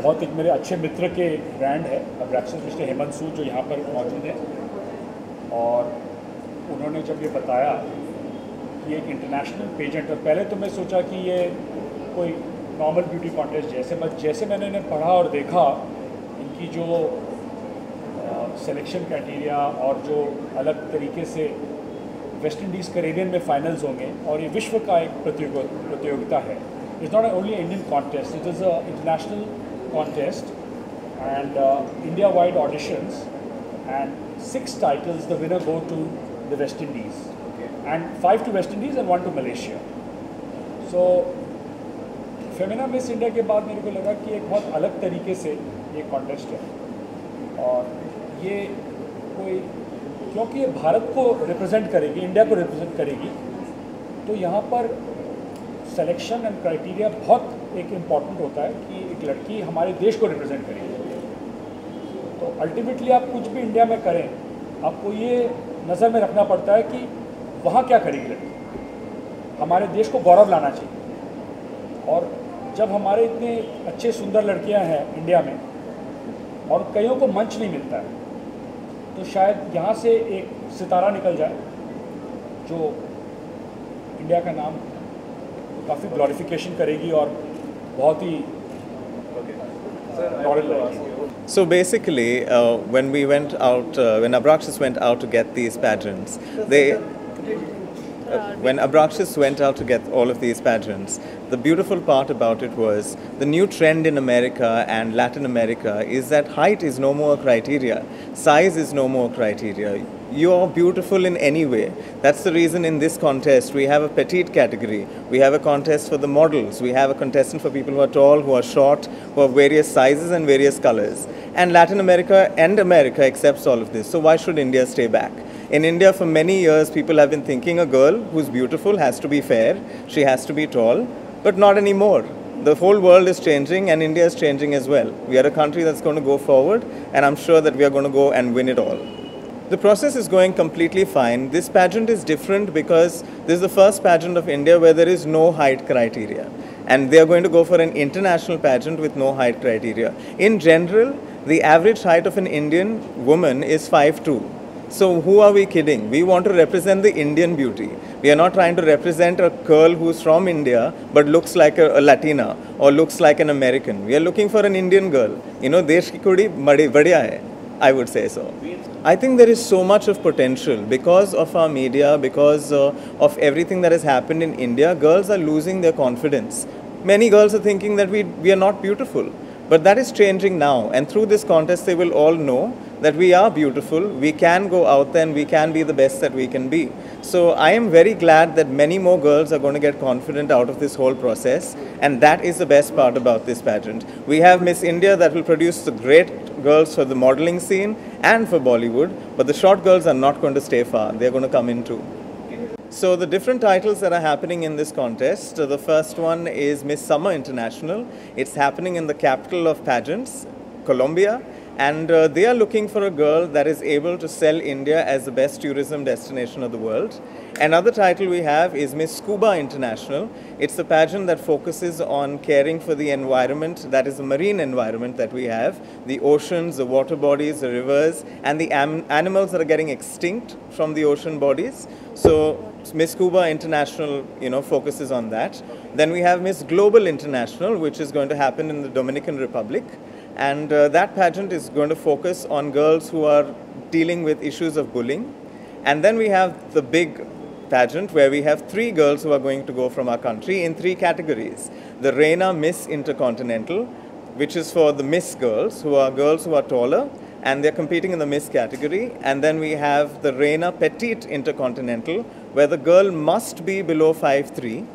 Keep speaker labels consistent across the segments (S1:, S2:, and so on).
S1: बहुत एक मेरे अच्छे मित्र के ब्रांड है अब्रैक्शन मिस्टर हेमंत सूद जो यहाँ पर मौजूद है, और उन्होंने जब ये बताया कि एक इंटरनेशनल पेजेंट, और पहले तो मैं सोचा कि ये कोई नॉर्मल ब्यूटी कॉन्टेस्ट जैसे मैंने इन्हें पढ़ा और देखा इनकी जो सिलेक्शन क्राइटेरिया और जो अलग तरीके से वेस्ट इंडीज़ कैरेबियन में फाइनल्स होंगे और ये विश्व का एक प्रतियोगिता है. It's not only Indian contest, it is a international contest and India-wide auditions, and 6 titles the winner go to the West Indies, and 5 to West Indies and 1 to Malaysia. So Femina miss India के बाद मेरे को लगा कि एक बहुत अलग तरीके से ये कॉन्टेस्ट है, और ये कोई क्योंकि ये भारत को रिप्रेजेंट करेगी, इंडिया को रिप्रेजेंट करेगी, तो यहाँ पर सिलेक्शन एंड क्राइटेरिया बहुत एक इम्पॉर्टेंट होता है कि एक लड़की हमारे देश को रिप्रेजेंट करेगी. तो अल्टीमेटली आप कुछ भी इंडिया में करें, आपको ये नज़र में रखना पड़ता है कि वहाँ क्या करेगी लड़की, हमारे देश को गौरव लाना चाहिए. और जब हमारे इतने अच्छे सुंदर लड़कियाँ हैं इंडिया में और कईयों को मंच नहीं मिलता है, तो शायद यहाँ से एक सितारा निकल जाए जो इंडिया का नाम काफ़ी ग्लोरिफिकेशन करेगी और बहुत ही लॉयल रहेगी.
S2: So basically, when we went out, when Abraxas went out to get these pageants, when Abraxas went out to get all of these pageants, the beautiful part about it was the new trend in America and Latin America is that height is no more a criteria, size is no more criteria. You're beautiful in any way. That's the reason in this contest we have a petite category, we have a contest for the models, we have a contestant for people who are tall, who are short, who are various sizes and various colors. And Latin America and America accepts all of this. So why should India stay back? In India for many years people have been thinking a girl who's beautiful has to be fair, she has to be tall, but not anymore. The whole world is changing and India is changing as well. We are a country that's going to go forward, and I'm sure that we are going to go and win it all. The process is going completely fine. This pageant is different because this is the first pageant of India where there is no height criteria. And they are going to go for an international pageant with no height criteria. In general, the average height of an Indian woman is 5'2". So who are we kidding? We want to represent the Indian beauty. We are not trying to represent a girl who's from India but looks like a Latina or looks like an American. We are looking for an Indian girl. You know, desh ki kudi badhiya hai, I would say so. I think there is so much of potential because of our media, because of everything that has happened in India. Girls are losing their confidence. Many girls are thinking that we are not beautiful. But that is changing now, and through this contest they will all know that we are beautiful, we can go out there and we can be the best that we can be. So I am very glad that many more girls are going to get confident out of this whole process, and that is the best part about this pageant. We have Miss India that will produce the great girls for the modeling scene and for Bollywood, but the short girls are not going to stay far, they are going to come in too. So the different titles that are happening in this contest, the first one is Miss Summer International. It's happening in the capital of pageants, Colombia, and they are looking for a girl that is able to sell India as the best tourism destination of the world. Another title we have is Miss Scuba International. It's a pageant that focuses on caring for the environment, that is the marine environment that we have, the oceans, the water bodies, the rivers, and the animals that are getting extinct from the ocean bodies. So Miss Scuba International, focuses on that. Then we have Miss Global International, which is going to happen in the Dominican Republic. And that pageant is going to focus on girls who are dealing with issues of bullying. And then we have the big pageant where we have 3 girls who are going to go from our country in 3 categories. The Reina Miss Intercontinental, which is for the Miss girls who are taller, and they're competing in the Miss category. And then we have the Reina Petite Intercontinental, where the girl must be below 5'3",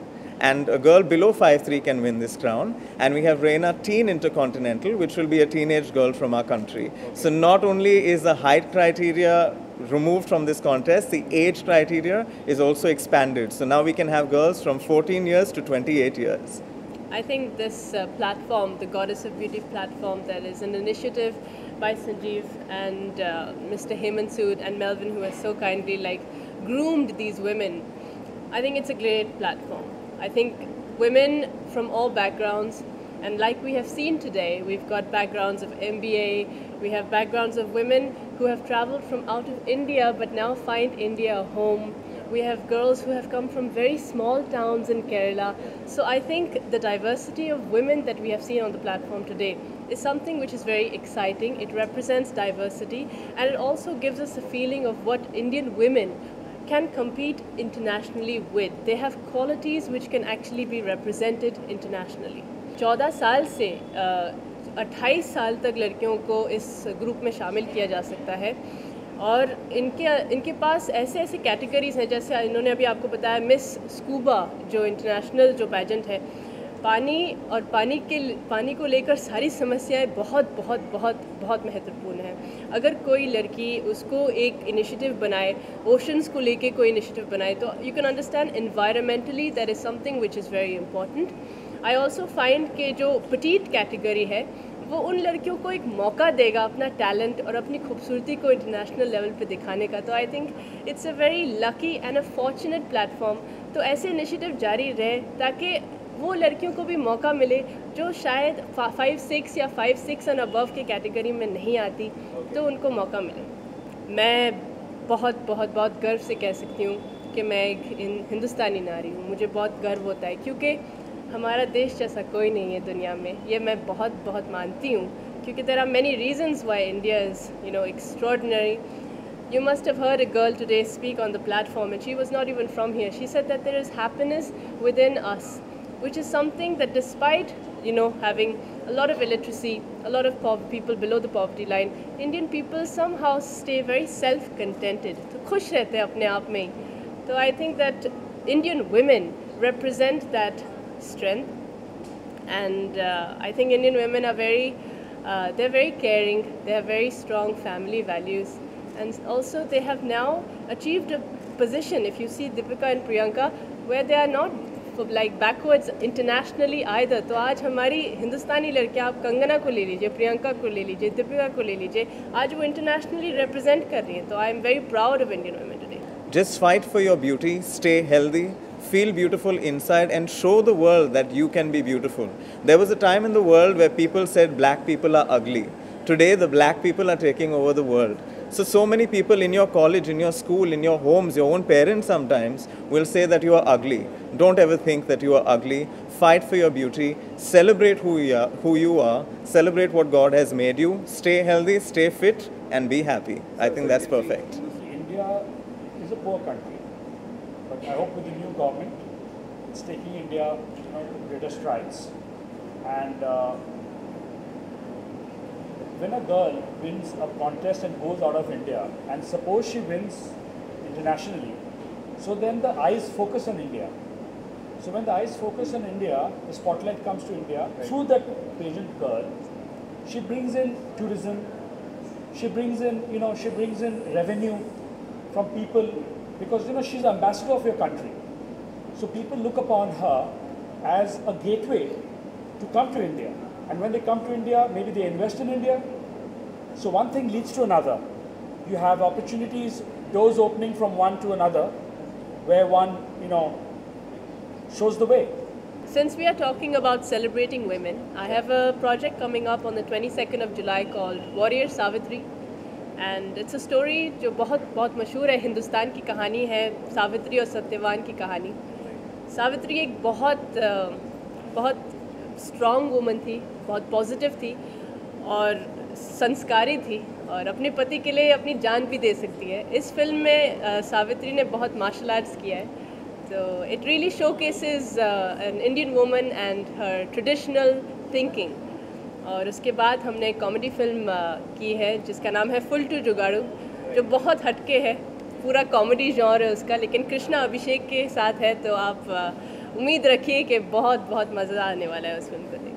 S2: and a girl below 5'3" can win this crown. And we have Reina Teen Intercontinental, which will be a teenage girl from our country. So not only is the height criteria removed from this contest, the age criteria is also expanded. So now we can have girls from 14 years to 28 years.
S3: I think this platform, the Goddess of Beauty platform, that is an initiative by Sanjeev and Mr. Hemant Sood and Melvin, who has so kindly groomed these women. I think it's a great platform. I think women from all backgrounds And like we have seen today, we've got backgrounds of MBA, we have backgrounds of women who have traveled from out of India but now find India a home. We have girls who have come from very small towns in Kerala. So I think the diversity of women that we have seen on the platform today is something which is very exciting. It represents diversity, and it also gives us a feeling of what Indian women can compete internationally with. They have qualities which can actually be represented internationally. 14 साल से 28 साल तक लड़कियों को इस group में शामिल किया जा सकता है, और इनके पास ऐसे ऐसे कैटेगरीज़ हैं, जैसे इन्होंने अभी आपको बताया मिस स्कूबा जो इंटरनेशनल जो पैजेंट है, पानी को लेकर सारी समस्याएं बहुत बहुत बहुत बहुत महत्वपूर्ण हैं। अगर कोई लड़की उसको एक इनिशिएटिव बनाए, ओशंस को लेके कोई इनिशिएटिव बनाए, तो you can understand environmentally that is something which is very important. I also find कि जो पटीट कैटेगरी है वो उन लड़कियों को एक मौका देगा अपना टैलेंट और अपनी खूबसूरती को इंटरनेशनल लेवल पे दिखाने का। तो I think it's a very lucky and a fortunate platform. तो ऐसे इनिशिएटिव जारी रहे ताकि वो लड़कियों को भी मौका मिले जो शायद 5-6 या 5-6 एंड अबव के कैटेगरी में नहीं आती, तो उनको मौका मिले। मैं बहुत बहुत बहुत गर्व से कह सकती हूँ कि मैं एक हिंदुस्तानी नारी हूँ। मुझे बहुत गर्व होता है क्योंकि हमारा देश जैसा कोई नहीं है दुनिया में, ये मैं बहुत बहुत मानती हूँ, क्योंकि there are many reasons why India is, extraordinary. You must have heard a girl today speak on the platform, and she was not even from here. She said that there is happiness within us, which is something that despite, having a lot of illiteracy, a lot of people below the poverty line, Indian people somehow stay very self-contented. तो खुश रहते हैं अपने आप में ही। So I think that Indian women represent that strength, and I think Indian women are they're very caring, they have very strong family values, and also they have now achieved a position, if you see Deepika and Priyanka, where they are not like backwards internationally either. तो आज हमारी हिंदुस्तानी लड़कियां, आप कंगना को ले लीजिए, प्रियंका को ले लीजिए, दीपिका को ले लीजिए, आज वो internationally represent कर रही हैं। तो I am very proud of Indian women today.
S2: Just fight for your beauty, stay healthy, feel beautiful inside, and show the world that you can be beautiful. There was a time in the world where people said black people are ugly. Today, the black people are taking over the world. So many people in your college, in your school, in your homes, your own parents sometimes will say that you are ugly. Don't ever think that you are ugly. Fight for your beauty. Celebrate who you are. Celebrate what God has made you. Stay healthy, stay fit, and be happy. I think that's perfect.
S1: India is a poor country, but I hope with the new government, it's taking India, to greater strides. And when a girl wins a contest and goes out of India, and suppose she wins internationally, so then the eyes focus on India. So when the eyes focus on India, the spotlight comes to India. Right. Through that pageant girl, she brings in tourism, she brings in revenue from people, because she's ambassador of your country. So people look upon her as a gateway to come to India. And when they come to India, maybe they invest in India. So one thing leads to another. You have opportunities, doors opening from one to another, where one, shows the way.
S3: Since we are talking about celebrating women, I have a project coming up on the 22nd of July called Warrior Savitri. And it's a story जो बहुत मशहूर है, हिंदुस्तान की कहानी है, सावित्री और सत्यवान की कहानी। सावित्री एक बहुत स्ट्रॉन्ग वुमन थी, बहुत पॉजिटिव थी और संस्कारी थी, और अपने पति के लिए अपनी जान भी दे सकती है। इस फिल्म में सावित्री ने बहुत मार्शल आर्ट्स किया है, तो it really showcases an Indian woman and her traditional thinking. और उसके बाद हमने एक कॉमेडी फिल्म की है जिसका नाम है फुल टू जुगाड़ू, जो बहुत हटके है, पूरा कॉमेडी जॉनर है उसका, लेकिन कृष्णा अभिषेक के साथ है। तो आप उम्मीद रखिए कि बहुत मज़ा आने वाला है उस फिल्म को देख।